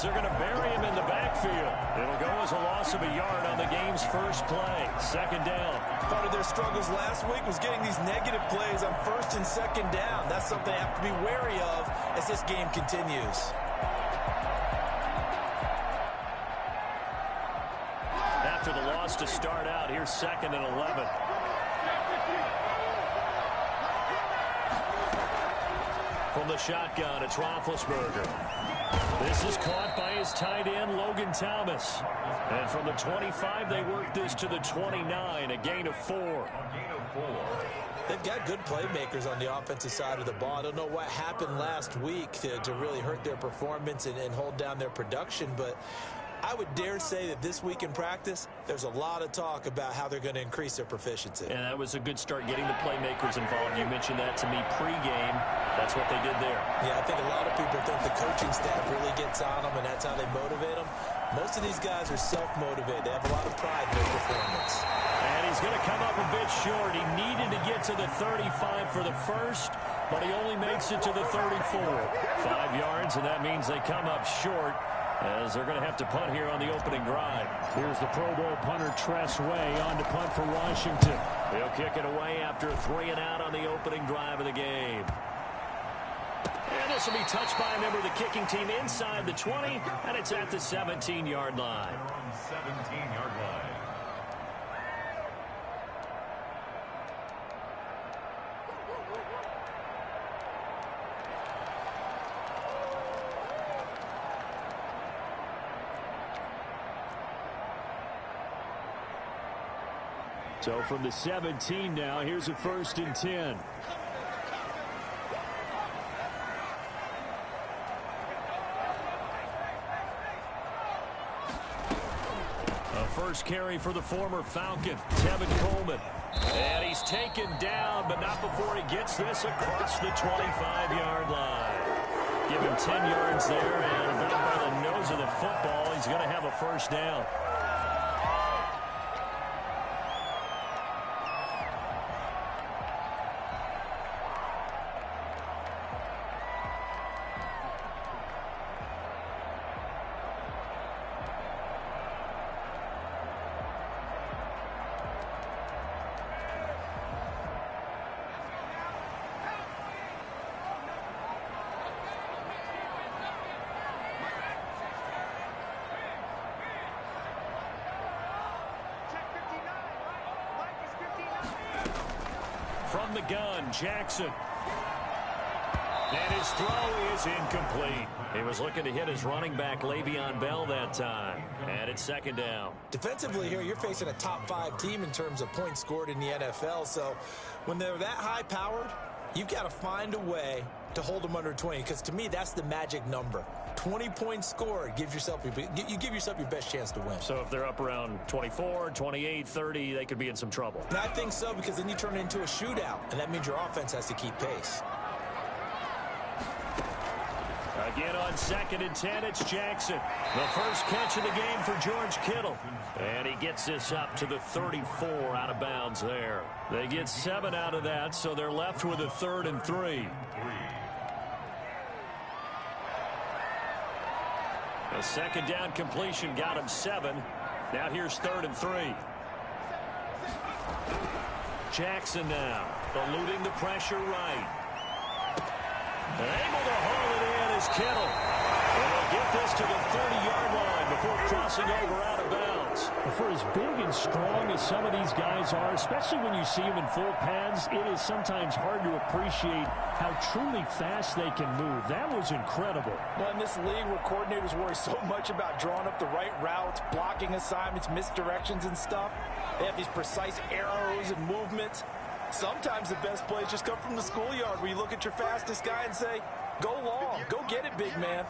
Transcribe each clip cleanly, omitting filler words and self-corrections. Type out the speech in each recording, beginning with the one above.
they're going to bury him in the backfield. It'll go as a loss of a yard on the game's first play. Second down. Part of their struggles last week was getting these negative plays on first and second down. That's something they have to be wary of as this game continues. After the loss to start out, here's 2nd and 11. From the shotgun, it's Roethlisberger. This is caught by his tight end, Logan Thomas. And from the 25, they work this to the 29, a gain of 4. They've got good playmakers on the offensive side of the ball. I don't know what happened last week to really hurt their performance and hold down their production, but I would dare say that this week in practice, there's a lot of talk about how they're going to increase their proficiency. And that was a good start getting the playmakers involved. You mentioned that to me pregame. That's what they did there. Yeah, I think a lot of people think the coaching staff really gets on them, and that's how they motivate them. Most of these guys are self-motivated. They have a lot of pride in their performance. And he's going to come up a bit short. He needed to get to the 35 for the first, but he only makes it to the 34. 5 yards, and that means they come up short, as they're going to have to punt here on the opening drive. Here's the Pro Bowl punter, Tress Way, on to punt for Washington. He'll kick it away after a 3-and-out on the opening drive of the game. And this will be touched by a member of the kicking team inside the 20, and it's at the 17-yard line. 17-yard line. So from the 17 now, here's a 1st and 10. A first carry for the former Falcon, Tevin Coleman. And he's taken down, but not before he gets this across the 25-yard line. Give him 10 yards there, and right by the nose of the football, he's going to have a first down. From the gun, Jackson. And his throw is incomplete. He was looking to hit his running back, Le'Veon Bell, that time. And it's 2nd down. Defensively here, you're facing a top-5 team in terms of points scored in the NFL. So when they're that high-powered, you've got to find a way to hold them under 20. Because to me, that's the magic number. 20 points scored, you give yourself your best chance to win. So if they're up around 24, 28, 30, they could be in some trouble. And I think so, because then you turn it into a shootout, and that means your offense has to keep pace. Again on 2nd and 10, it's Jackson. The first catch of the game for George Kittle. And he gets this up to the 34, out of bounds there. They get 7 out of that, so they're left with a 3rd and 3. A 2nd down completion got him 7. Now here's 3rd and 3. Jackson now, eluding the pressure right. And able to haul it in is Kittle. And he'll get this to the 30-yard line before crossing over out of bounds. For as big and strong as some of these guys are, especially when you see them in full pads, it is sometimes hard to appreciate how truly fast they can move. That was incredible. Well, in this league where coordinators worry so much about drawing up the right routes, blocking assignments, misdirections and stuff, they have these precise arrows and movements. Sometimes the best plays just come from the schoolyard, where you look at your fastest guy and say, go long, go get it, big man.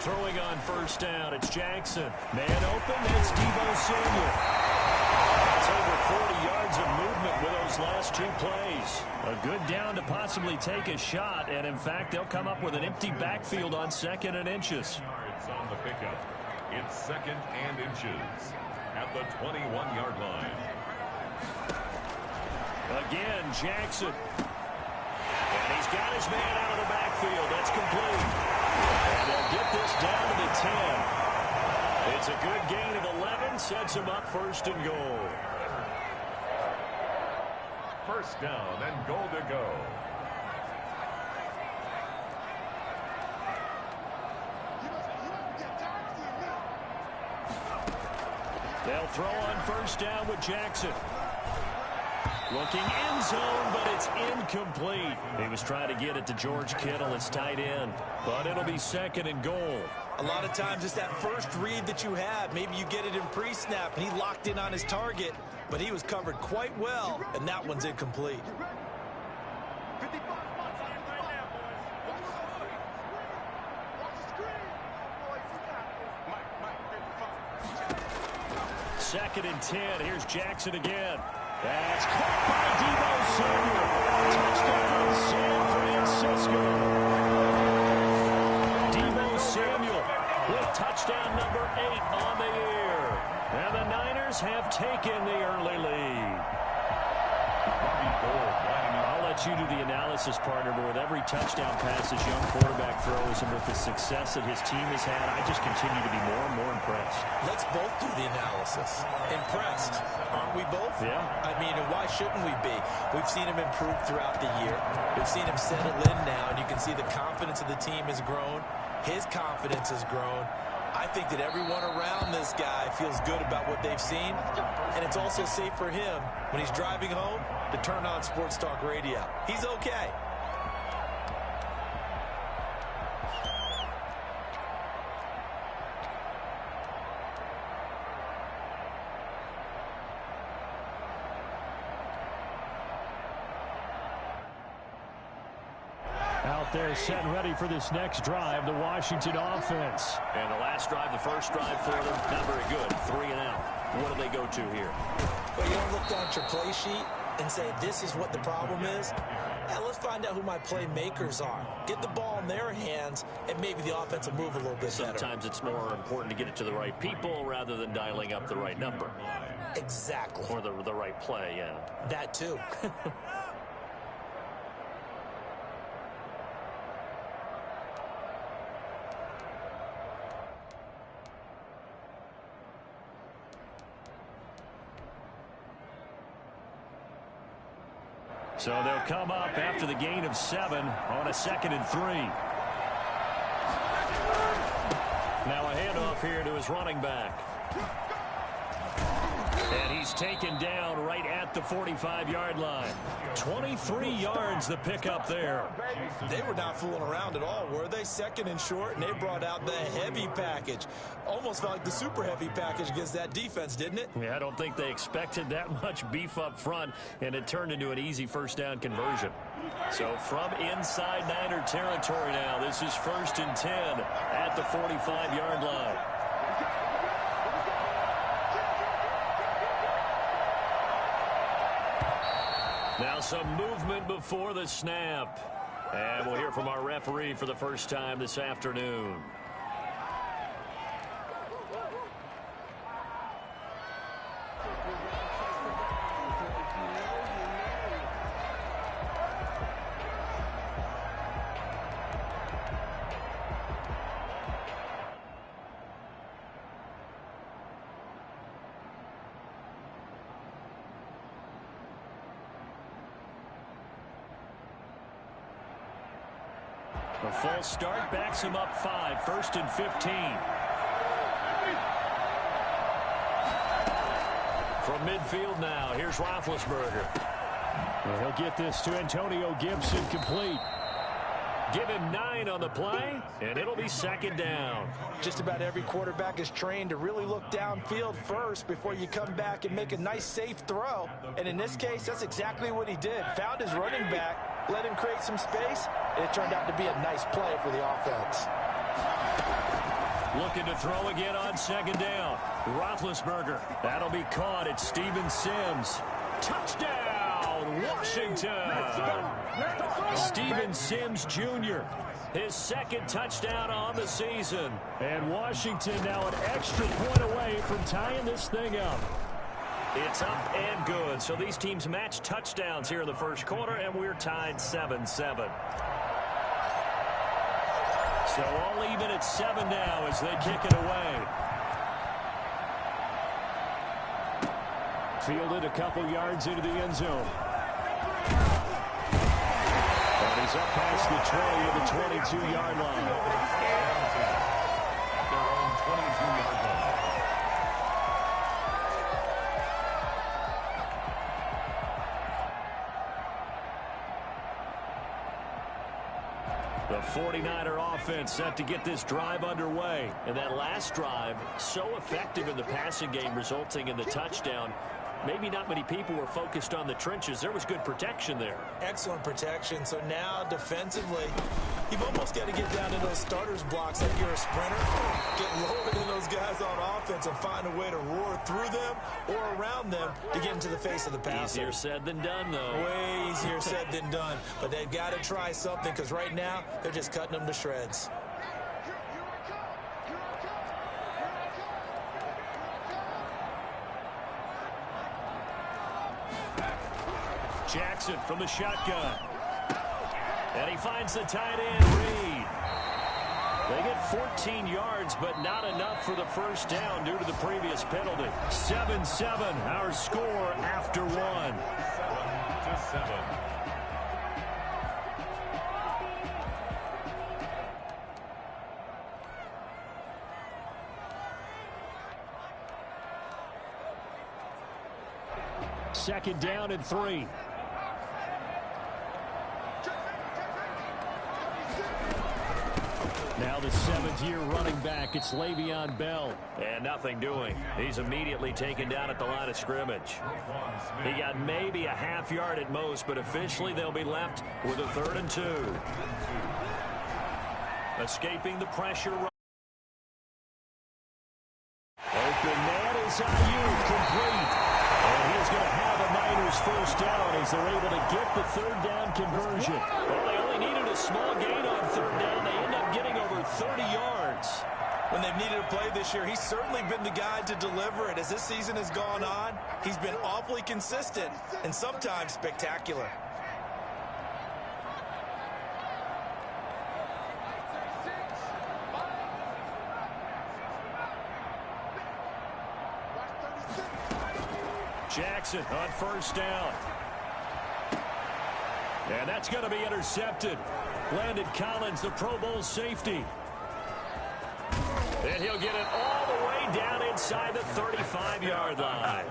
Throwing on 1st down, it's Jackson. Man open, it's Deebo Samuel. That's over 40 yards of movement with those last 2 plays. A good down to possibly take a shot, and in fact, they'll come up with an empty backfield on 2nd and inches. Yards on the pickup. It's 2nd and inches at the 21-yard line. Again, Jackson. And he's got his man out of the backfield. That's complete. And they'll get this down to the 10. It's a good gain of 11. Sets him up first and goal. First down and goal to go. They'll throw on first down with Jackson. Looking end zone, but it's incomplete. He was trying to get it to George Kittle, his tight end. But it'll be second and goal. A lot of times it's that first read that you have. Maybe you get it in pre-snap, and he locked in on his target, but he was covered quite well, and that one's incomplete. Second and 10. Here's Jackson again. That's caught by Deebo Samuel. Touchdown, San Francisco. Deebo Samuel with touchdown number 8 on the year. And the Niners have taken the early lead. I'll let you do the analysis, partner, but with every touchdown pass this young quarterback throws and with the success that his team has had, I just continue to be more and more impressed. Let's both do the analysis. Impressed, aren't we both? Yeah. I mean, and why shouldn't we be? We've seen him improve throughout the year. We've seen him settle in now, and you can see the confidence of the team has grown. His confidence has grown. I think that everyone around this guy feels good about what they've seen, and it's also safe for him when he's driving home to turn on Sports Talk Radio. He's okay. Out there set and ready for this next drive, the Washington offense. And the last drive, the first drive for them, not very good. 3 and out. What do they go to here? Well, you don't look down at your play sheet and say, this is what the problem is. Now, let's find out who my playmakers are. Get the ball in their hands, and maybe the offense will move a little bit better. Sometimes it's more important to get it to the right people rather than dialing up the right number. Exactly. Or the right play, yeah. That, too. So they'll come up after the gain of 7 on a 2nd and 3. Now a handoff here to his running back. And he's taken down right at the 45-yard line. 23 yards the pickup there. They were not fooling around at all, were they? 2nd and short, and they brought out the heavy package. Almost felt like the super heavy package against that defense, didn't it? Yeah, I don't think they expected that much beef up front, and it turned into an easy first down conversion. So from inside Niner territory now, this is 1st and 10 at the 45-yard line. Now some movement before the snap. And we'll hear from our referee for the first time this afternoon. A full start backs him up 5, 1st and 15. From midfield now, here's Roethlisberger. Well, he'll get this to Antonio Gibson complete. Give him 9 on the play, and it'll be 2nd down. Just about every quarterback is trained to really look downfield first before you come back and make a nice, safe throw. And in this case, that's exactly what he did. Found his running back, let him create some space, and it turned out to be a nice play for the offense. Looking to throw again on 2nd down. Roethlisberger. That'll be caught at Steven Sims. Touchdown, Washington. Steven Sims Jr., his 2nd touchdown on the season. And Washington now an extra point away from tying this thing up. It's up and good. So these teams match touchdowns here in the first quarter, and we're tied 7-7. So all even at 7 now as they kick it away. Fielded a couple yards into the end zone. And he's up past the 20 to the 22-yard line. Their own 22-yard line. The 49er offense set to get this drive underway. And that last drive, so effective in the passing game, resulting in the touchdown. Maybe not many people were focused on the trenches. There was good protection there. Excellent protection. So now defensively, you've almost got to get down to those starters blocks like you're a sprinter. Get lower than those guys on offense and find a way to roar through them or around them to get into the face of the passer. Easier said than done, though. Way easier said than done. But they've got to try something because right now they're just cutting them to shreds. Jackson from the shotgun. And he finds the tight end, Reed. They get 14 yards, but not enough for the first down due to the previous penalty. 7-7, our score after one. 7-7. Second down and 3. Now the seventh-year running back, it's Le'Veon Bell. And nothing doing. He's immediately taken down at the line of scrimmage. He got maybe a half yard at most, but officially they'll be left with a 3rd and 2. Escaping the pressure. Open man is Ayuk, complete. And he's going to have a Niners first down as they're able to get the 3rd down conversion. Well, they only needed a small gain on 3rd down. They end up getting over 30 yards. When they've needed a play this year, he's certainly been the guy to deliver it. As this season has gone on, he's been awfully consistent and sometimes spectacular. Jackson on first down. And that's going to be intercepted. Landon Collins, the Pro Bowl safety. And he'll get it all the way down inside the 35-yard line.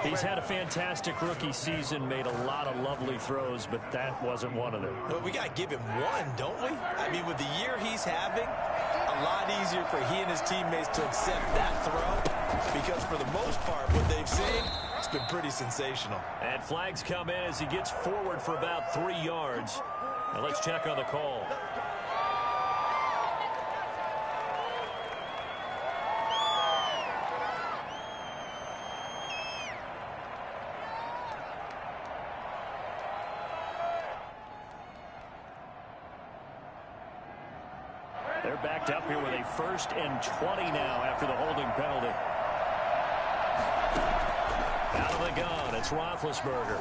He's had a fantastic rookie season, made a lot of lovely throws, but that wasn't one of them. Well, we got to give him one, don't we? I mean, with the year he's having, a lot easier for he and his teammates to accept that throw because for the most part, what they've seen, it's been pretty sensational. And flags come in as he gets forward for about 3 yards. Now let's check on the call. They're backed up here with a 1st and 20 now after the holding penalty. Out of the gun, it's Roethlisberger.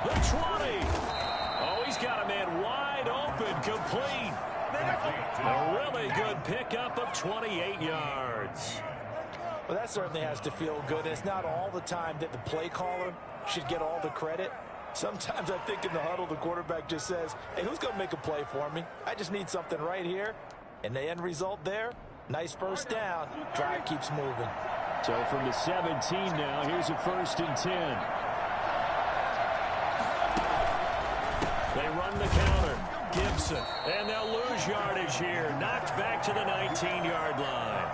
The 20. Oh, he's got a man wide open, complete. A really good pickup of 28 yards. Well, that certainly has to feel good. It's not all the time that the play caller should get all the credit. Sometimes I think in the huddle, the quarterback just says, hey, who's going to make a play for me? I just need something right here. And the end result there, nice first down. Drive keeps moving. So from the 17 now, here's a 1st and 10. They run the counter. Gibson. And they'll lose yardage here. Knocked back to the 19-yard line.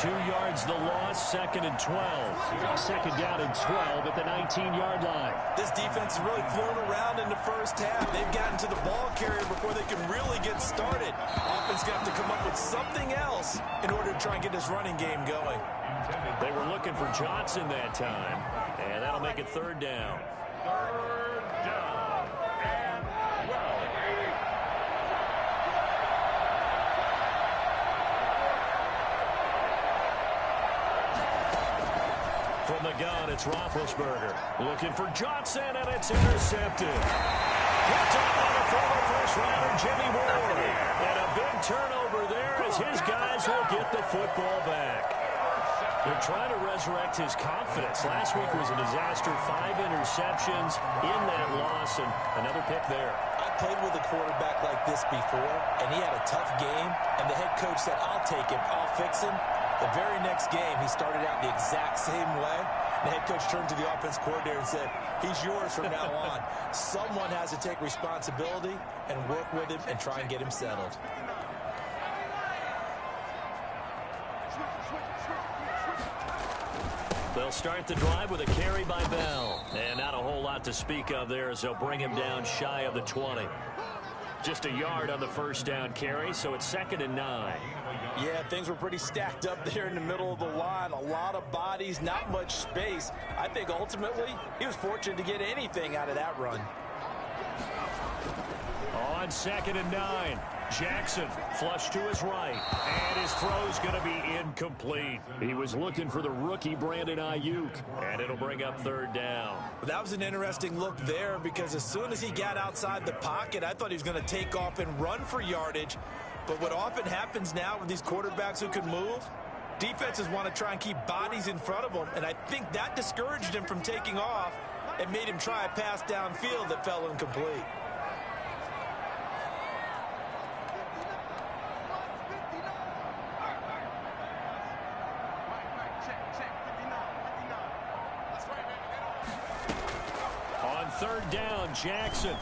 2 yards the loss, 2nd and 12. Second down and 12 at the 19-yard line. This defense has really flown around in the first half. They've gotten to the ball carrier before they can really get started. Offense got to come up with something else in order to try and get this running game going. They were looking for Johnson that time, and that'll make it 3rd down. 3rd down and 12. From the gun, it's Roethlisberger. Looking for Johnson, and it's intercepted. Picked up by the former first-rounder Jimmy Ward. And a big turnover there as his guys will get the football back. They're trying to resurrect his confidence. Last week was a disaster. 5 interceptions in that loss, and another pick there. I played with a quarterback like this before, and he had a tough game, and the head coach said, I'll take him, I'll fix him. The very next game, he started out the exact same way. The head coach turned to the offense coordinator and said, he's yours from now on. Someone has to take responsibility and work with him and try and get him settled. They'll start the drive with a carry by Bell. And not a whole lot to speak of there as they'll bring him down shy of the 20. Just a yard on the first down carry, so it's 2nd and 9. Yeah, things were pretty stacked up there in the middle of the line. A lot of bodies, not much space. I think ultimately he was fortunate to get anything out of that run. On 2nd and 9, Jackson flush to his right, and his throw's going to be incomplete. He was looking for the rookie Brandon Ayuk, and it'll bring up 3rd down. That was an interesting look there because as soon as he got outside the pocket, I thought he was going to take off and run for yardage. But what often happens now with these quarterbacks who can move, defenses want to try and keep bodies in front of them, and I think that discouraged him from taking off and made him try a pass downfield that fell incomplete. On 3rd down, Jackson.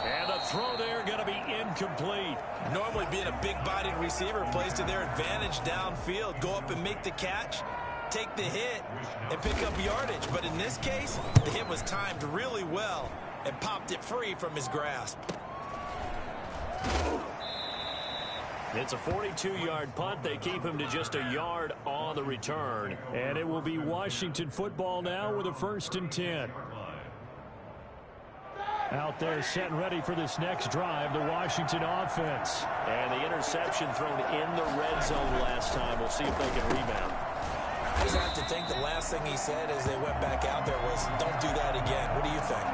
And the throw there going to be incomplete. Normally being a big-bodied receiver plays to their advantage downfield. Go up and make the catch, take the hit, and pick up yardage. But in this case, the hit was timed really well and popped it free from his grasp. It's a 42-yard punt. They keep him to just a yard on the return. And it will be Washington football now with a 1st and 10. Out there set and ready for this next drive, the Washington offense. And the interception thrown in the red zone last time. We'll see if they can rebound. I just have to think the last thing he said as they went back out there was, don't do that again. What do you think?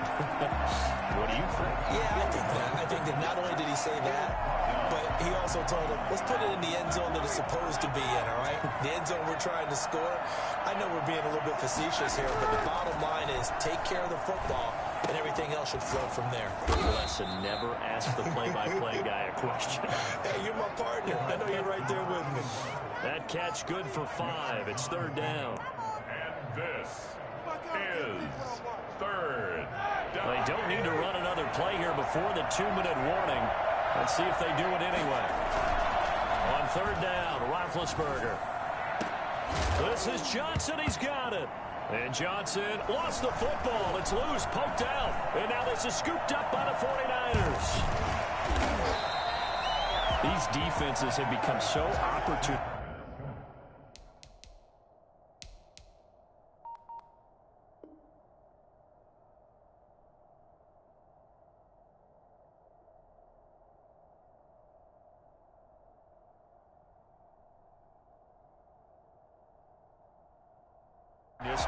What do you think? Yeah, I think that. I think that not only did he say that, but he also told him, let's put it in the end zone that it's supposed to be in, all right? The end zone we're trying to score. I know we're being a little bit facetious here, but the bottom line is take care of the football, and everything else should flow from there. Lesson, never ask the play-by-play guy a question. Hey, you're my partner. I know you're right there with me. That catch good for 5. It's 3rd down. And this is 3rd down. They don't need to run another play here before the 2-minute warning. Let's see if they do it anyway. On 3rd down, Roethlisberger. This is Johnson. He's got it. And Johnson lost the football. It's loose, poked out. And now this is scooped up by the 49ers. These defenses have become so opportune.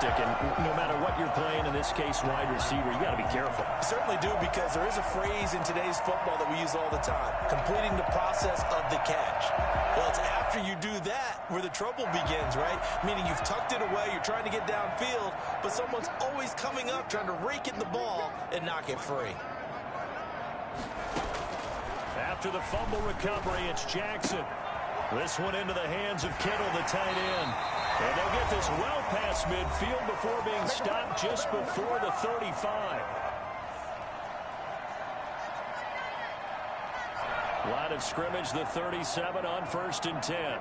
And no matter what you're playing, in this case, wide receiver, you got to be careful. I certainly do, because there is a phrase in today's football that we use all the time, completing the process of the catch. Well, it's after you do that where the trouble begins, right? Meaning you've tucked it away, you're trying to get downfield, but someone's always coming up trying to rake in the ball and knock it free. After the fumble recovery, it's Jackson. This one into the hands of Kittle, the tight end. And they'll get this well past midfield before being stopped just before the 35. Line of scrimmage, the 37 on 1st and 10.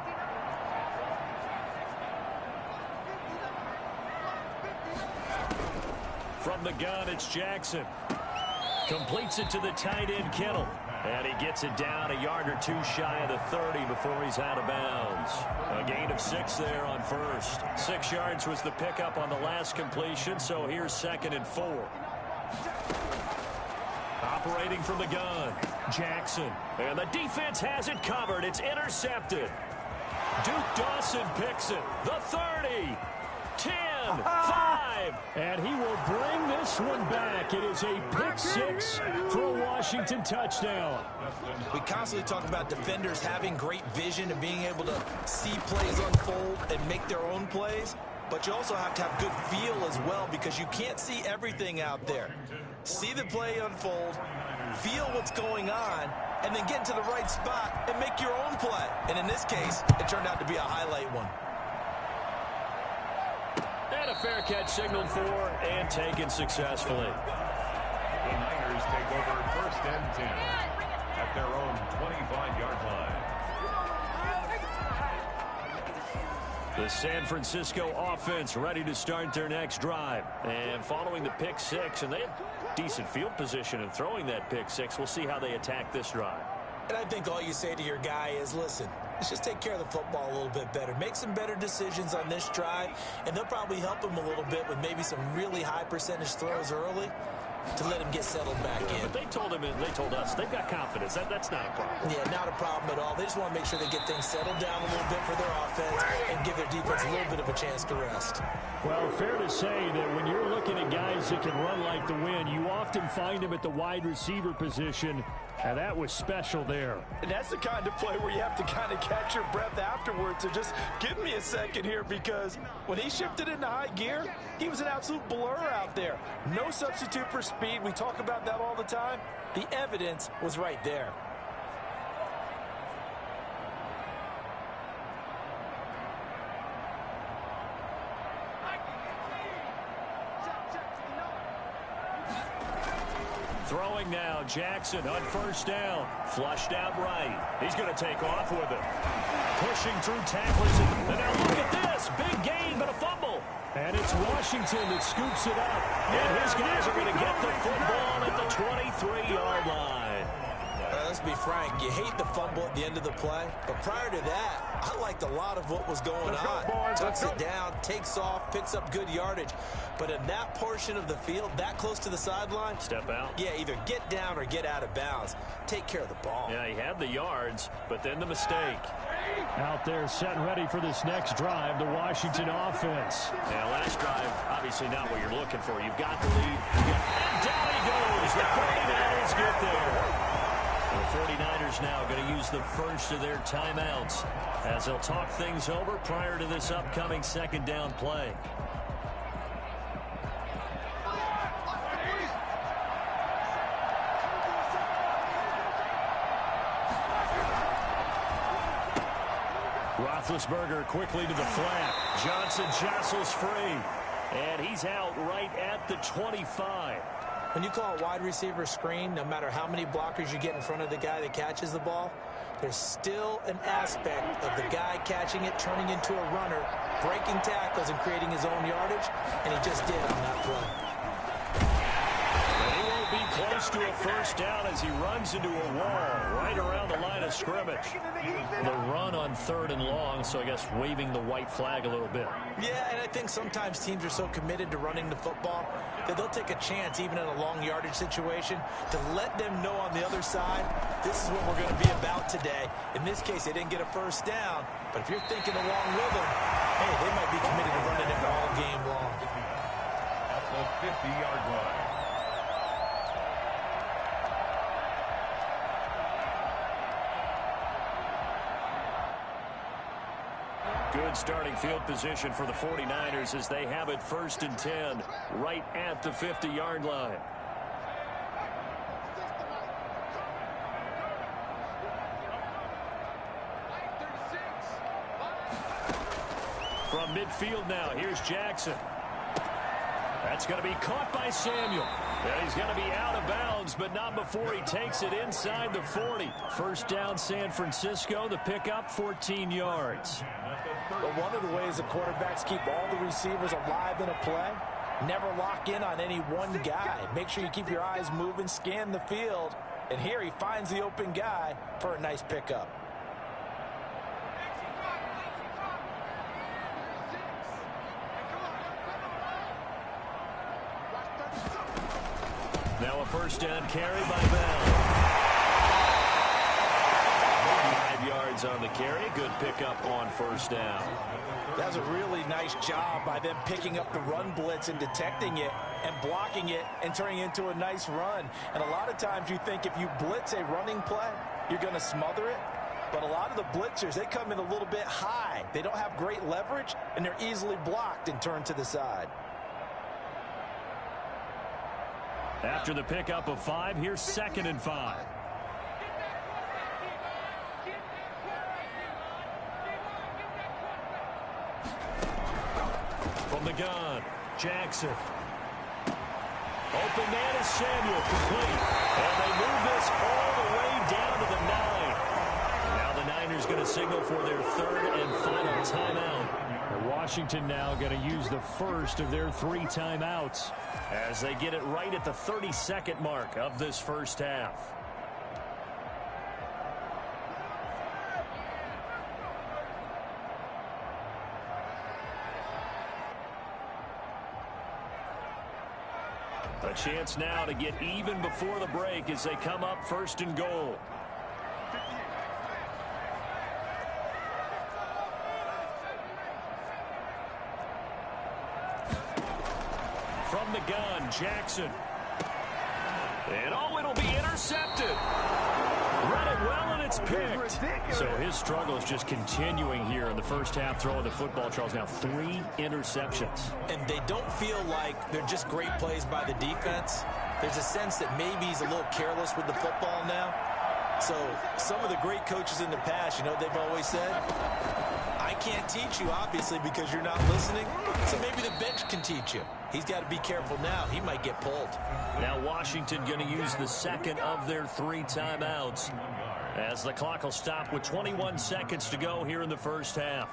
From the gun, it's Jackson. Completes it to the tight end, Kittle. And he gets it down a yard or two shy of the 30 before he's out of bounds. A gain of 6 there on 1st. 6 yards was the pickup on the last completion, so here's 2nd and 4. Operating from the gun, Jackson. And the defense has it covered. It's intercepted. Duke Dawson picks it. The 30. 10, 5. And he will bring this one back. It is a pick six for a Washington touchdown. We constantly talk about defenders having great vision and being able to see plays unfold and make their own plays. But you also have to have good feel as well, because you can't see everything out there. See the play unfold, feel what's going on, and then get to the right spot and make your own play. And in this case, it turned out to be a highlight one. And a fair catch signaled for and taken successfully. The Niners take over 1st and 10 at their own 25-yard line. The San Francisco offense ready to start their next drive. And following the pick six, and they have decent field position in throwing that pick six. We'll see how they attack this drive. And I think all you say to your guy is, listen, let's just take care of the football a little bit better. Make some better decisions on this drive, and they'll probably help him a little bit with maybe some really high percentage throws early to let him get settled back in. But they told him, and they told us, they've got confidence. That's not a problem. Yeah, not a problem at all. They just want to make sure they get things settled down a little bit for their offense and give their defense a little bit of a chance to rest. Well, fair to say that when you're looking at guys that can run like the wind, you often find them at the wide receiver position, and that was special there. And that's the kind of play where you have to kind of catch your breath afterwards. So just give me a second here, because when he shifted into high gear, he was an absolute blur out there. No substitute for speed. We talk about that all the time. The evidence was right there. Throwing now, Jackson on 1st down. Flushed out right. He's going to take off with it. Pushing through tacklers. And now look at this. Big gain, but a fumble. And it's Washington that scoops it up. And his guys are going to get the football at the 23-yard line. Let's be frank, you hate the fumble at the end of the play, but prior to that, I liked a lot of what was going on. Tucks it down, takes off, picks up good yardage. But in that portion of the field, that close to the sideline, step out. Yeah, either get down or get out of bounds. Take care of the ball. Yeah, he had the yards, but then the mistake. Out there set and ready for this next drive, the Washington offense. Now, last drive, obviously not what you're looking for. You've got the lead. And down he goes. The 49ers get there. The 49ers now going to use the first of their timeouts as they'll talk things over prior to this upcoming 2nd down play. Roethlisberger quickly to the flat. Johnson jostles free. And he's out right at the 25. When you call a wide receiver screen, no matter how many blockers you get in front of the guy that catches the ball, there's still an aspect of the guy catching it, turning into a runner, breaking tackles and creating his own yardage, and he just did on that play. He won't be close to a 1st down as he runs into a wall right around the line of scrimmage. The run on 3rd and long, so I guess waving the white flag a little bit. Yeah, and I think sometimes teams are so committed to running the football that they'll take a chance, even in a long yardage situation, to let them know on the other side, this is what we're going to be about today. In this case, they didn't get a 1st down, but if you're thinking along with them, hey, they might be committed to running it all game long. At the 50-yard line. Good starting field position for the 49ers as they have it 1st and 10 right at the 50-yard line. From midfield now, here's Jackson. That's going to be caught by Samuel. And he's going to be out of bounds, but not before he takes it inside the 40. 1st down, San Francisco. The pickup, 14 yards. But one of the ways the quarterbacks keep all the receivers alive in a play, never lock in on any one guy. Make sure you keep your eyes moving, scan the field. And here he finds the open guy for a nice pickup. Now a 1st down carry by Bell. 5 yards yards on the carry. Good pickup on first down. That's a really nice job by them picking up the run blitz and detecting it and blocking it and turning it into a nice run. And a lot of times you think if you blitz a running play, you're going to smother it. But a lot of the blitzers, they come in a little bit high. They don't have great leverage, and they're easily blocked and turned to the side. After the pickup of 5, here's 2nd and 5. From the gun, Jackson. Open man is Samuel, complete. And they move this all the way down to the 9. Now the Niners going to signal for their 3rd and final timeout. Washington now going to use the first of their 3 timeouts as they get it right at the 32nd mark of this first half. A chance now to get even before the break as they come up 1st and goal. From the gun, Jackson. And oh, it'll be intercepted. Read it well, and it's picked. So his struggle is just continuing here in the first half, throwing the football. Charles, now 3 interceptions. And they don't feel like they're just great plays by the defense. There's a sense that maybe he's a little careless with the football now. So some of the great coaches in the past, you know, they've always said, I can't teach you, obviously, because you're not listening. So maybe the bench can teach you. He's got to be careful now. He might get pulled. Now Washington going to use the 2nd of their 3 timeouts as the clock will stop with 21 seconds to go here in the first half.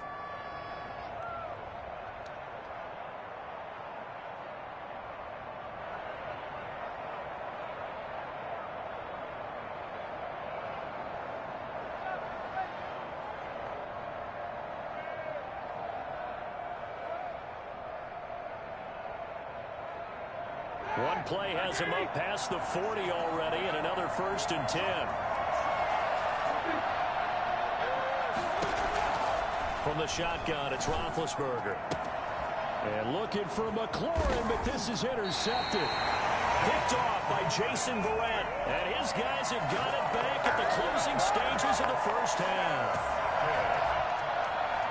One play has him up past the 40 already, and another 1st and 10. From the shotgun, it's Roethlisberger. And looking for McLaurin, but this is intercepted. Picked off by Jason Verrett. And his guys have got it back at the closing stages of the first half.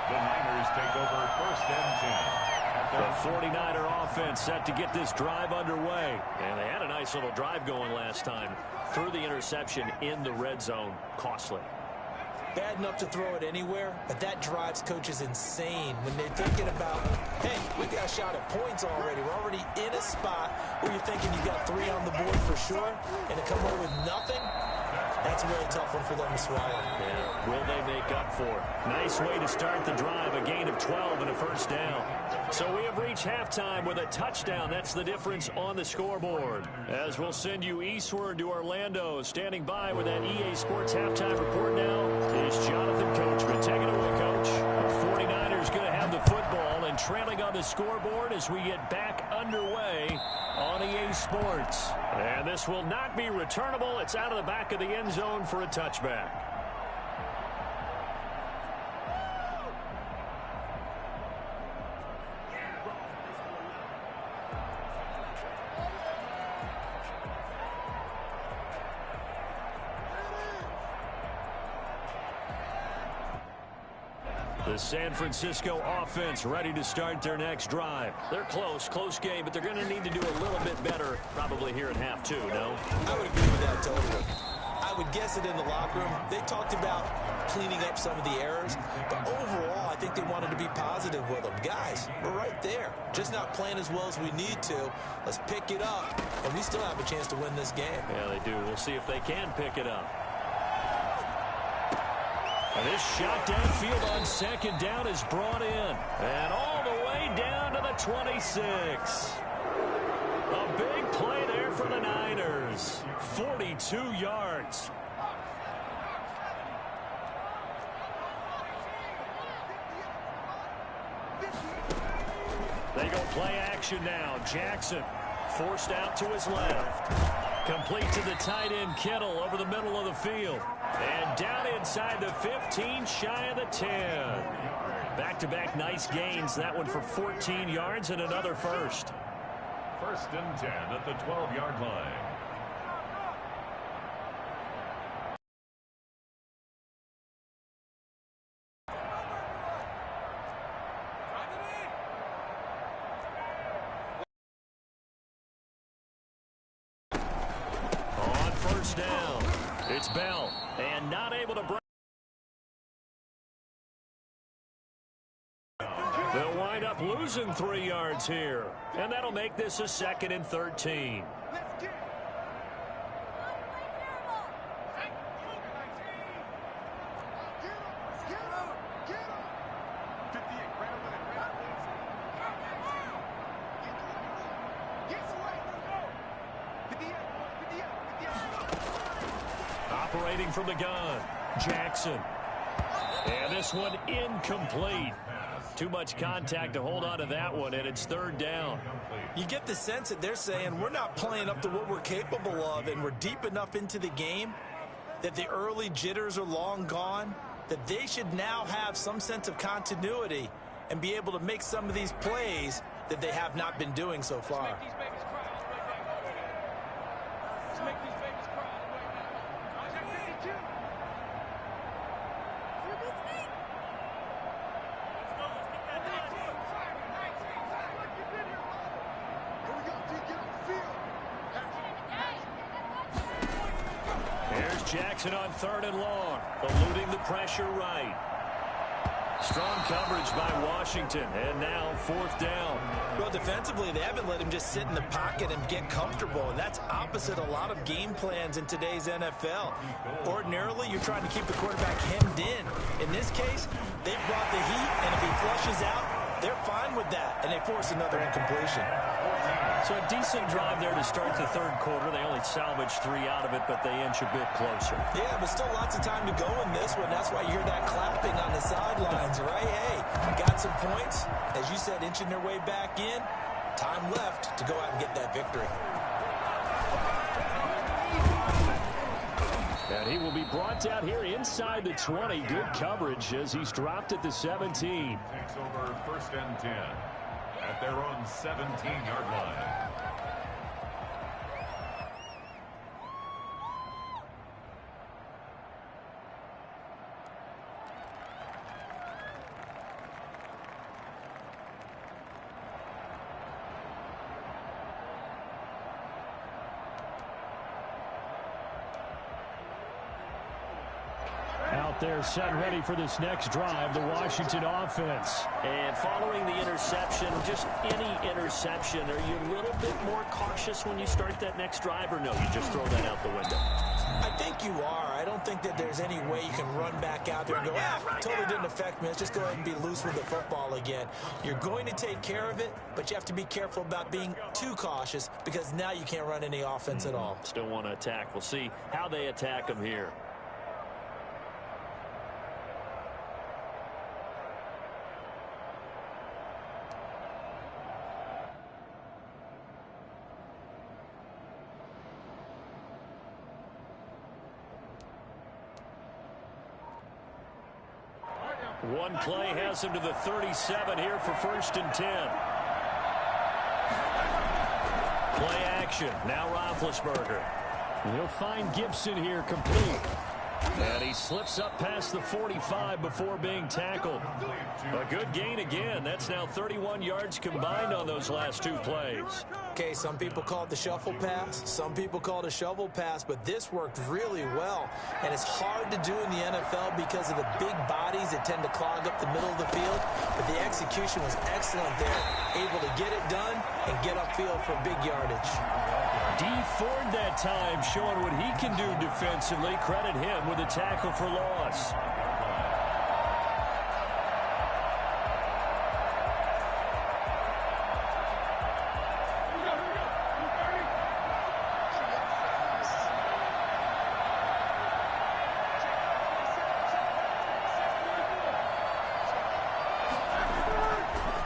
The Niners take over 1st and 10. The 49er offense set to get this drive underway. And they had a nice little drive going last time. Threw the interception in the red zone. Costly. Bad enough to throw it anywhere, but that drives coaches insane when they're thinking about, hey, we got a shot at points already. We're already in a spot where you're thinking you got 3 on the board for sure, and to come away with nothing, that's a really tough one for them to swallow. Yeah. Will they make up for it? Nice way to start the drive. A gain of 12 and a first down. So we have reached halftime with a touchdown. That's the difference on the scoreboard. As we'll send you eastward to Orlando. Standing by with that EA Sports halftime report now is Jonathan Coachman. Take it away, Coach. The 49ers going to have the football and trailing on the scoreboard as we get back underway on EA Sports. And this will not be returnable. It's out of the back of the end zone for a touchback. The San Francisco offense ready to start their next drive. They're close game, but they're going to need to do a little bit better probably here in half 2, no? I would agree with that totally. I would guess it in the locker room. They talked about cleaning up some of the errors, but overall, I think they wanted to be positive with them. Guys, we're right there. Just not playing as well as we need to. Let's pick it up, and we still have a chance to win this game. Yeah, they do. We'll see if they can pick it up. And this shot downfield on 2nd down is brought in. And all the way down to the 26. A big play there for the Niners. 42 yards. They go play action now. Jackson forced out to his left. Complete to the tight end, Kittle, over the middle of the field. And down inside the 15, shy of the 10. Back-to-back nice gains. That one for 14 yards and another first. First and 10 at the 12-yard line. On first down, it's Bell, and not able to break. They'll wind up losing 3 yards here, and that'll make this a 2nd and 13. Operating from the gun, Jackson. And this one incomplete. Too much contact to hold on to that one, and it's 3rd down. You get the sense that they're saying we're not playing up to what we're capable of, and we're deep enough into the game that the early jitters are long gone, that they should now have some sense of continuity and be able to make some of these plays that they have not been doing so far. Jackson on 3rd and long, eluding the pressure right. Strong coverage by Washington, and now 4th down. Well, defensively, they haven't let him just sit in the pocket and get comfortable, and that's opposite a lot of game plans in today's NFL. Ordinarily, you're trying to keep the quarterback hemmed in. In this case, they brought the heat, and if he flushes out, they're fine with that, and they force another incompletion. So a decent drive there to start the 3rd quarter. They only salvaged 3 out of it, but they inch a bit closer. Yeah, but still lots of time to go in this one. That's why you hear that clapping on the sidelines, right? Hey, got some points. As you said, inching their way back in. Time left to go out and get that victory. And he will be brought down here inside the 20. Good coverage as he's dropped at the 17. Takes over 1st and 10 at their own 17-yard line. Out there set ready for this next drive, the Washington offense. And following the interception, just any interception, are you a little bit more cautious when you start that next drive, or no, you just throw that out the window? I think you are. I don't think that there's any way you can run back out there and go, totally didn't affect me. Let's just go ahead and be loose with the football again. You're going to take care of it, but you have to be careful about being too cautious because now you can't run any offense at all. Still want to attack. We'll see how they attack them here. One play has him to the 37 here for 1st and 10. Play action. Now Roethlisberger. He'll find Gibson here complete. And he slips up past the 45 before being tackled. A good gain again. That's now 31 yards combined on those last 2 plays. Okay, some people call it the shuffle pass. Some people call it a shovel pass, but this worked really well. And it's hard to do in the NFL because of the big bodies that tend to clog up the middle of the field. But the execution was excellent there. Able to get it done and get upfield for big yardage. D Ford that time showing what he can do defensively. Credit him with a tackle for loss.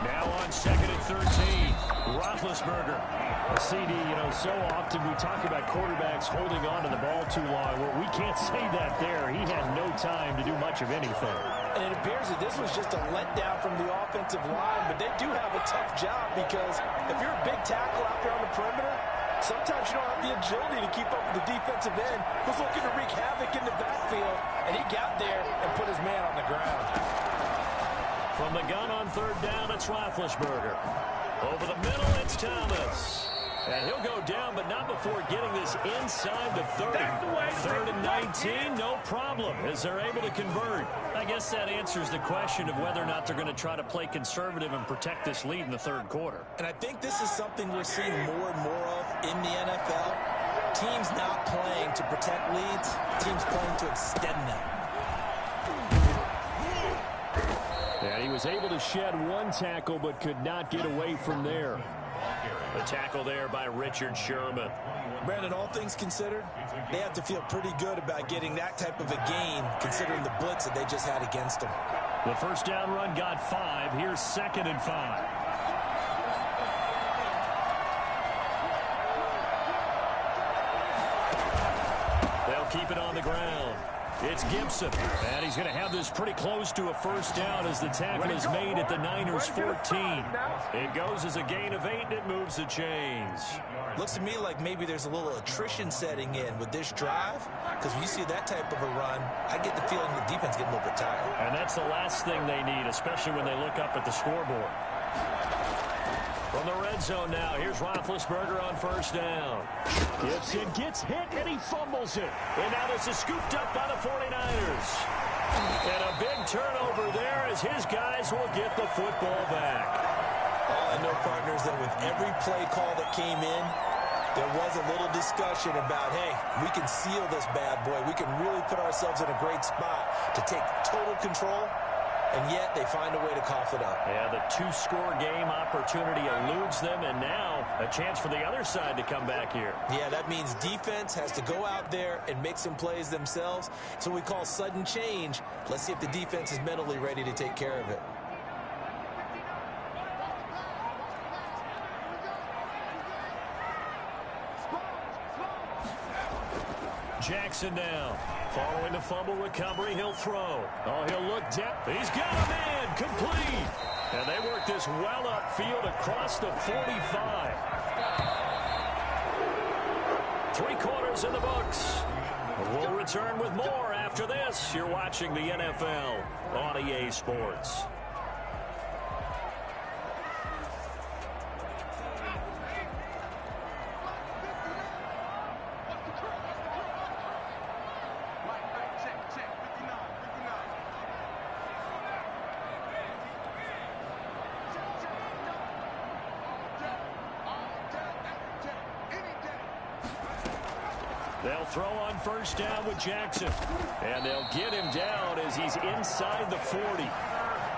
Now Now on 2nd and 13. Roethlisberger. A CD, so often we talk about quarterbacks holding on to the ball too long. Well, we can't say that there. He had no time to do much of anything. And it appears that this was just a letdown from the offensive line, but they do have a tough job because if you're a big tackle out there on the perimeter, sometimes you don't have the agility to keep up with the defensive end who's looking to wreak havoc in the backfield, and he got there and put his man on the ground. From the gun on 3rd down, it's Roethlisberger. Over the middle, it's Thomas. And he'll go down, but not before getting this inside the 30. 3rd and 19, no problem, as they're able to convert. I guess that answers the question of whether or not they're going to try to play conservative and protect this lead in the 3rd quarter. And I think this is something we're seeing more and more of in the NFL. Teams not playing to protect leads, teams playing to extend them. And he was able to shed one tackle, but could not get away from there. The tackle there by Richard Sherman. Brandon, all things considered, they have to feel pretty good about getting that type of a gain, considering the blitz that they just had against them. The first down run got 5. Here's 2nd and 5. They'll keep it on the ground. It's Gibson, and he's going to have this pretty close to a first down as the tackle is made at the Niners' 14. It goes as a gain of 8, and it moves the chains. Looks to me like maybe there's a little attrition setting in with this drive, because when you see that type of a run, I get the feeling the defense getting a little bit tired. And that's the last thing they need, especially when they look up at the scoreboard. From the red zone now, here's Roethlisberger on 1st down. Gibson gets hit, and he fumbles it. And now this is scooped up by the 49ers. And a big turnover there as his guys will get the football back. I know, partners, that with every play call that came in, there was a little discussion about, hey, we can seal this bad boy. We can really put ourselves in a great spot to take total control. And yet they find a way to cough it up. Yeah, the 2-score game opportunity eludes them, and now a chance for the other side to come back here. Yeah, that means defense has to go out there and make some plays themselves. So we call sudden change. Let's see if the defense is mentally ready to take care of it. Jackson now. Following the fumble recovery, he'll throw. Oh, he'll look down. He's got a man complete. And they work this well upfield across the 45. 3 quarters in the books. We'll return with more after this. You're watching the NFL on EA Sports. They'll throw on 1st down with Jackson. And they'll get him down as he's inside the 40.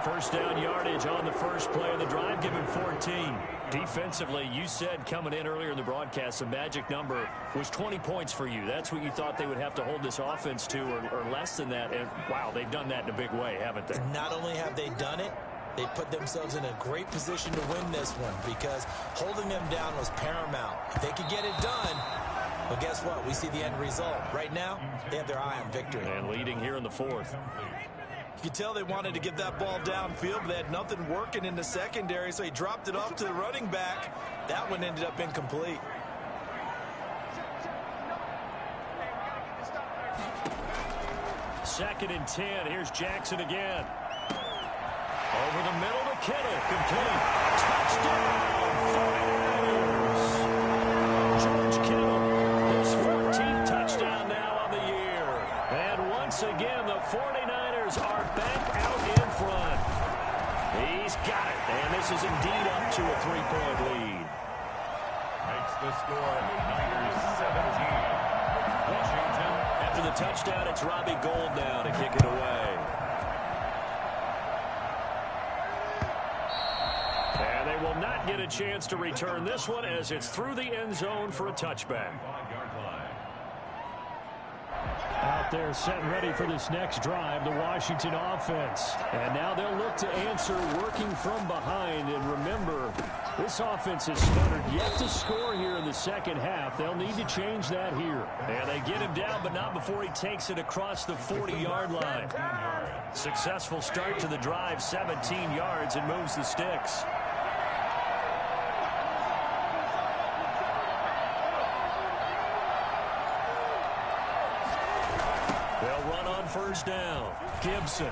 1st down yardage on the first play of the drive, give him 14. Defensively, you said coming in earlier in the broadcast, the magic number was 20 points for you. That's what you thought they would have to hold this offense to, or less than that. And, wow, they've done that in a big way, haven't they? Not only have they done it, they put themselves in a great position to win this one because holding them down was paramount. If they could get it done, well, guess what? We see the end result. Right now, they have their eye on victory. And leading here in the 4th. You could tell they wanted to get that ball downfield, but they had nothing working in the secondary, so he dropped it off to the running back. That one ended up incomplete. Second and 10. Here's Jackson again. Over the middle to Kittle. Complete. Touchdown, 49ers. George Kittle, his 14th touchdown now on the year. And once again, the 49ers are back out in front. He's got it. And this is indeed up to a 3-point lead. Makes the score Niners 17. Washington. After the touchdown, it's Robbie Gould now to kick it away. And they will not get a chance to return this one as it's through the end zone for a touchback. out there setting ready for this next drive, the Washington offense. And now they'll look to answer working from behind. And remember, this offense has stuttered yet to score here in the second half. They'll need to change that here. And they get him down, but not before he takes it across the 40-yard line. Successful start to the drive, 17 yards, and moves the sticks. They'll run on first down. Gibson.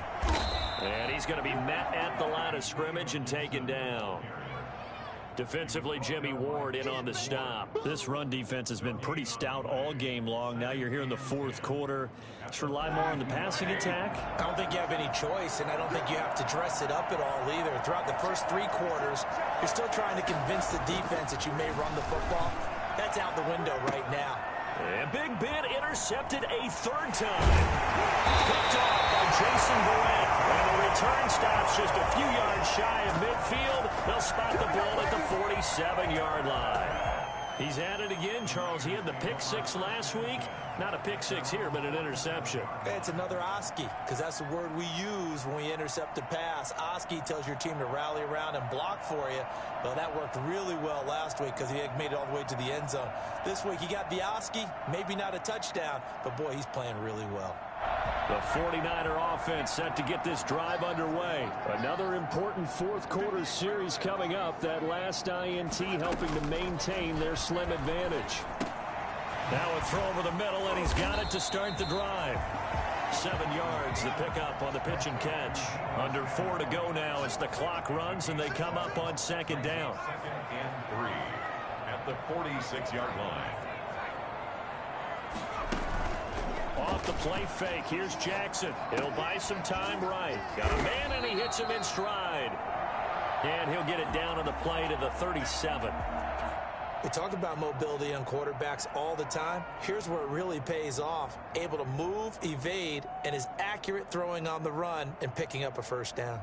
And he's going to be met at the line of scrimmage and taken down. Defensively, Jimmy Ward in on the stop. This run defense has been pretty stout all game long. Now you're here in the fourth quarter. Let's rely more on the passing attack. I don't think you have any choice, and I don't think you have to dress it up at all either. Throughout the first 3 quarters, you're still trying to convince the defense that you may run the football. That's out the window right now. And Big Ben intercepted a third time. Picked off by Jason Barrett. And the return stops just a few yards shy of midfield. They'll spot the ball at the 47-yard line. He's at it again, Charles. He had the pick 6 last week. Not a pick 6 here, but an interception. It's another Oski, because that's the word we use when we intercept a pass. Oski tells your team to rally around and block for you. Well, that worked really well last week because he made it all the way to the end zone. This week he got the Oski, maybe not a touchdown, but boy, he's playing really well. The 49er offense set to get this drive underway. Another important fourth quarter series coming up. That last INT helping to maintain their slim advantage. Now a throw over the middle, and he's got it to start the drive. 7 yards, the pickup on the pitch and catch. Under 4 to go now as the clock runs, and they come up on second down. 2nd and 3 at the 46-yard line. Off the play fake. Here's Jackson. He'll buy some time right. Got a man, and he hits him in stride. And he'll get it down on the play to the 37. We talk about mobility on quarterbacks all the time. Here's where it really pays off. Able to move, evade, and is accurate throwing on the run and picking up a first down.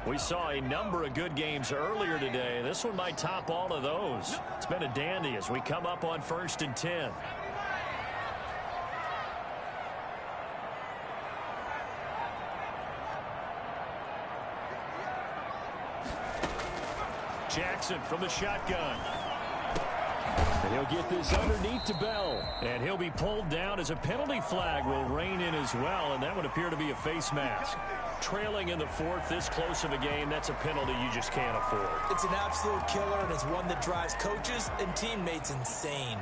We saw a number of good games earlier today. This one might top all of those. It's been a dandy as we come up on 1st and 10. Jackson from the shotgun. And he'll get this underneath to Bell. And he'll be pulled down as a penalty flag will rein in as well, and that would appear to be a face mask. Trailing in the fourth, this close of a game, that's a penalty you just can't afford. It's an absolute killer, and it's one that drives coaches and teammates insane.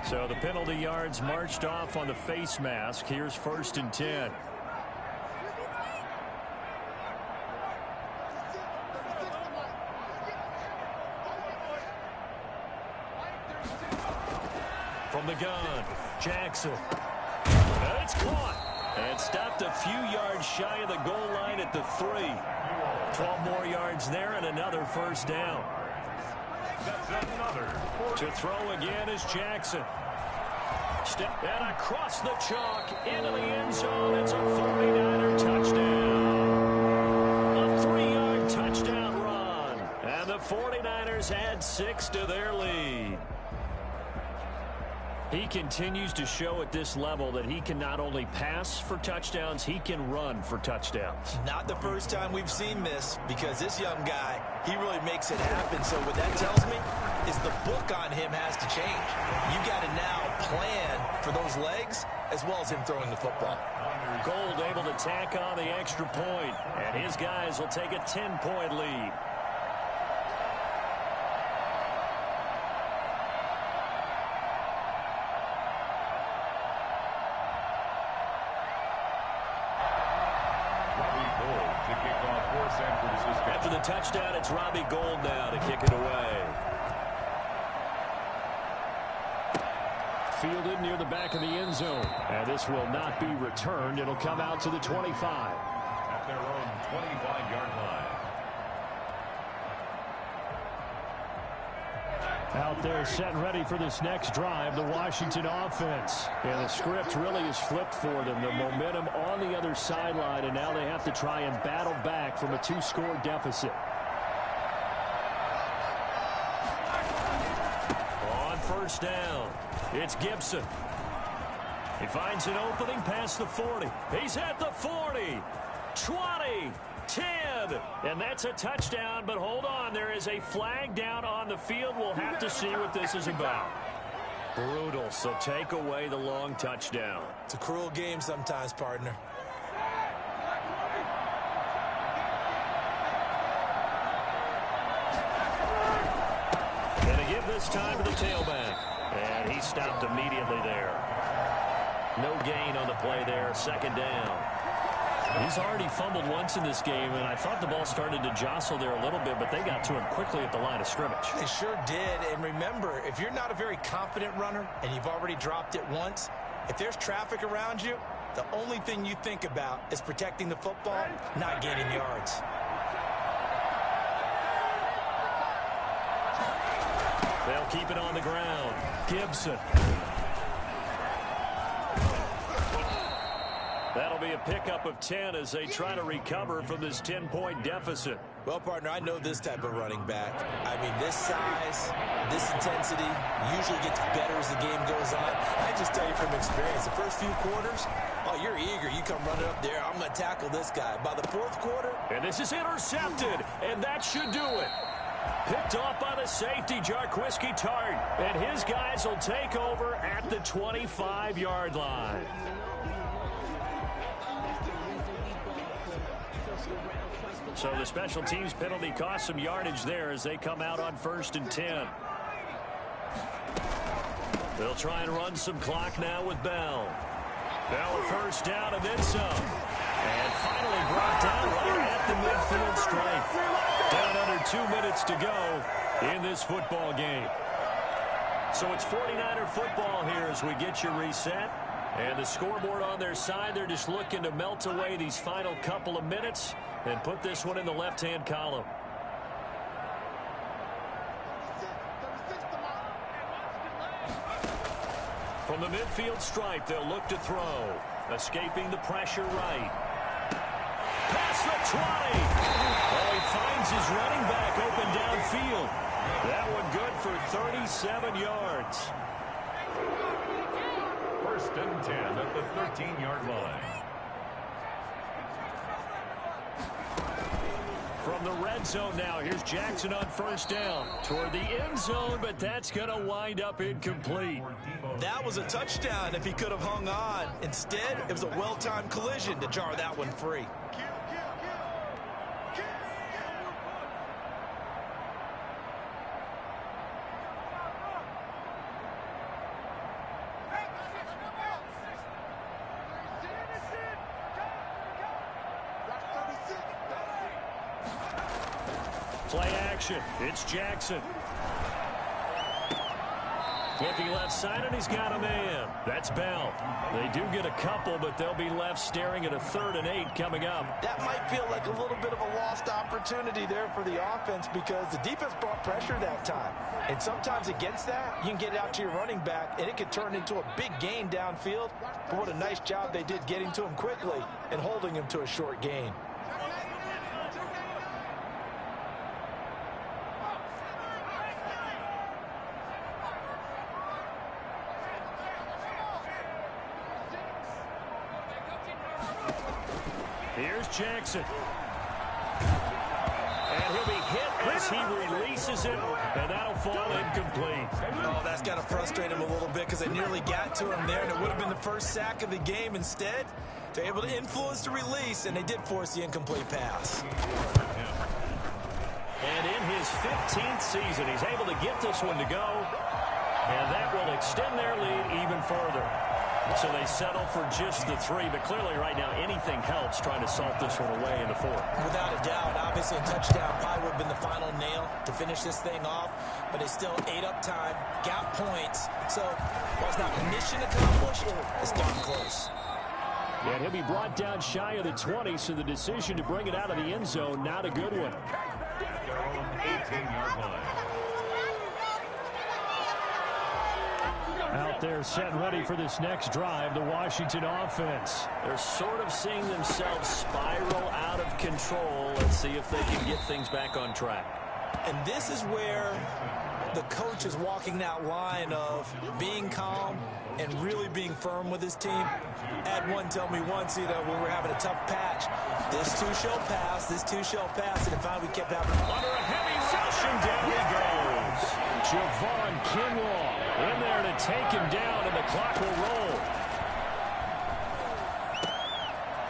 So the penalty yards marched off on the face mask. Here's 1st and 10. From the gun, Jackson. It's caught and stopped a few yards shy of the goal line at the 3. 12 more yards there and another first down. To throw again is Jackson. Step and across the chalk into the end zone. It's a 49er touchdown. A 3-yard touchdown run. And the 49ers add 6 to their lead. He continues to show at this level that he can not only pass for touchdowns, he can run for touchdowns. Not the first time we've seen this, because this young guy, he really makes it happen. So what that tells me is the book on him has to change. You got to now plan for those legs as well as him throwing the football. Gold able to tack on the extra point, and his guys will take a 10-point lead. After the touchdown, it's Robbie Gould now to kick it away. Fielded near the back of the end zone. And this will not be returned. It'll come out to the 25. At their own 25-yard line. Out there set and ready for this next drive, the Washington offense. And the script really is flipped for them. The momentum on the other sideline, and now they have to try and battle back from a 2-score deficit. On first down, it's Gibson. He finds an opening past the 40. He's at the 40, 20, 10, and that's a touchdown, but hold on, there is a flag down on the field. We'll have to see what this is about. Brutal, so take away the long touchdown. It's a cruel game sometimes, partner. Gonna give this time to the tailback, and he stopped immediately there. No gain on the play there, second down. He's already fumbled once in this game, and I thought the ball started to jostle there a little bit, but they got to him quickly at the line of scrimmage. They sure did, and remember, if you're not a very confident runner and you've already dropped it once, if there's traffic around you, the only thing you think about is protecting the football, not gaining yards. They'll keep it on the ground. Gibson. That'll be a pickup of 10 as they try to recover from this 10-point deficit. Well, partner, I know this type of running back. I mean, this size, this intensity usually gets better as the game goes on. I just tell you from experience, the first few quarters, oh, you're eager. You come running up there, I'm going to tackle this guy. By the fourth quarter. And this is intercepted, and that should do it. Picked off by the safety, Jarquiski Tart. And his guys will take over at the 25-yard line. So the special teams penalty cost some yardage there as they come out on 1st and 10. They'll try and run some clock now with Bell. Bell first down and then some. And finally brought down right at the midfield stripe. Down under 2 minutes to go in this football game. So it's 49er football here as we get you reset. And the scoreboard on their side, they're just looking to melt away these final couple of minutes and put this one in the left-hand column. From the midfield stripe, they'll look to throw. Escaping the pressure right. Past the 20. Oh, he finds his running back open downfield. That one good for 37 yards. 1st and 10 at the 13-yard line. From the red zone now, here's Jackson on first down. Toward the end zone, but that's going to wind up incomplete. That was a touchdown if he could have hung on. Instead, it was a well-timed collision to jar that one free. Play action. It's Jackson. Looking left side, and he's got a man. That's Bell. They do get a couple, but they'll be left staring at a 3rd and 8 coming up. That might feel like a little bit of a lost opportunity there for the offense because the defense brought pressure that time. And sometimes against that, you can get it out to your running back, and it can turn into a big gain downfield. But what a nice job they did getting to him quickly and holding him to a short gain. Here's Jackson. And he'll be hit as he releases it, and that'll fall incomplete. Oh, that's got to frustrate him a little bit because they nearly got to him there, and it would have been the first sack of the game. Instead, they're able to influence the release, and they did force the incomplete pass. And in his 15th season, he's able to get this one to go, and that will extend their lead even further. So they settle for just the 3, but clearly right now anything helps trying to salt this one away in the 4th. Without a doubt, obviously a touchdown probably would have been the final nail to finish this thing off, but they still ate up time, got points. So while it's not mission accomplished, it's darn close. And he'll be brought down shy of the 20, so the decision to bring it out of the end zone, not a good one. Their own 18-yard line. Out there set ready for this next drive, the Washington offense. They're sort of seeing themselves spiral out of control. Let's see if they can get things back on track. And this is where the coach is walking that line of being calm and really being firm with his team. Had one tell me once, when we were having a tough patch, this too shall pass, this too shall pass, and finally we kept having under a heavy rush, and down he goes. Javon Kinlaw in there to take him down, and the clock will roll.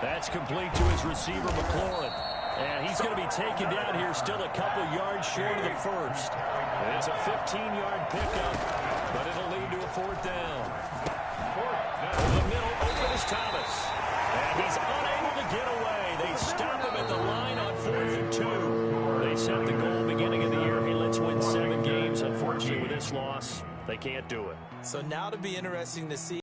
That's complete to his receiver, McLaurin. And he's going to be taken down here, still a couple yards short of the first. And it's a 15-yard pickup, but it'll lead to a fourth down. In the middle, open is Thomas. And he's unable to get away. They stop him at the line on 4th and 2. They set the goal beginning of the year. Hey, let's win 7 games. Unfortunately, with this loss, they can't do it. So now to be interesting to see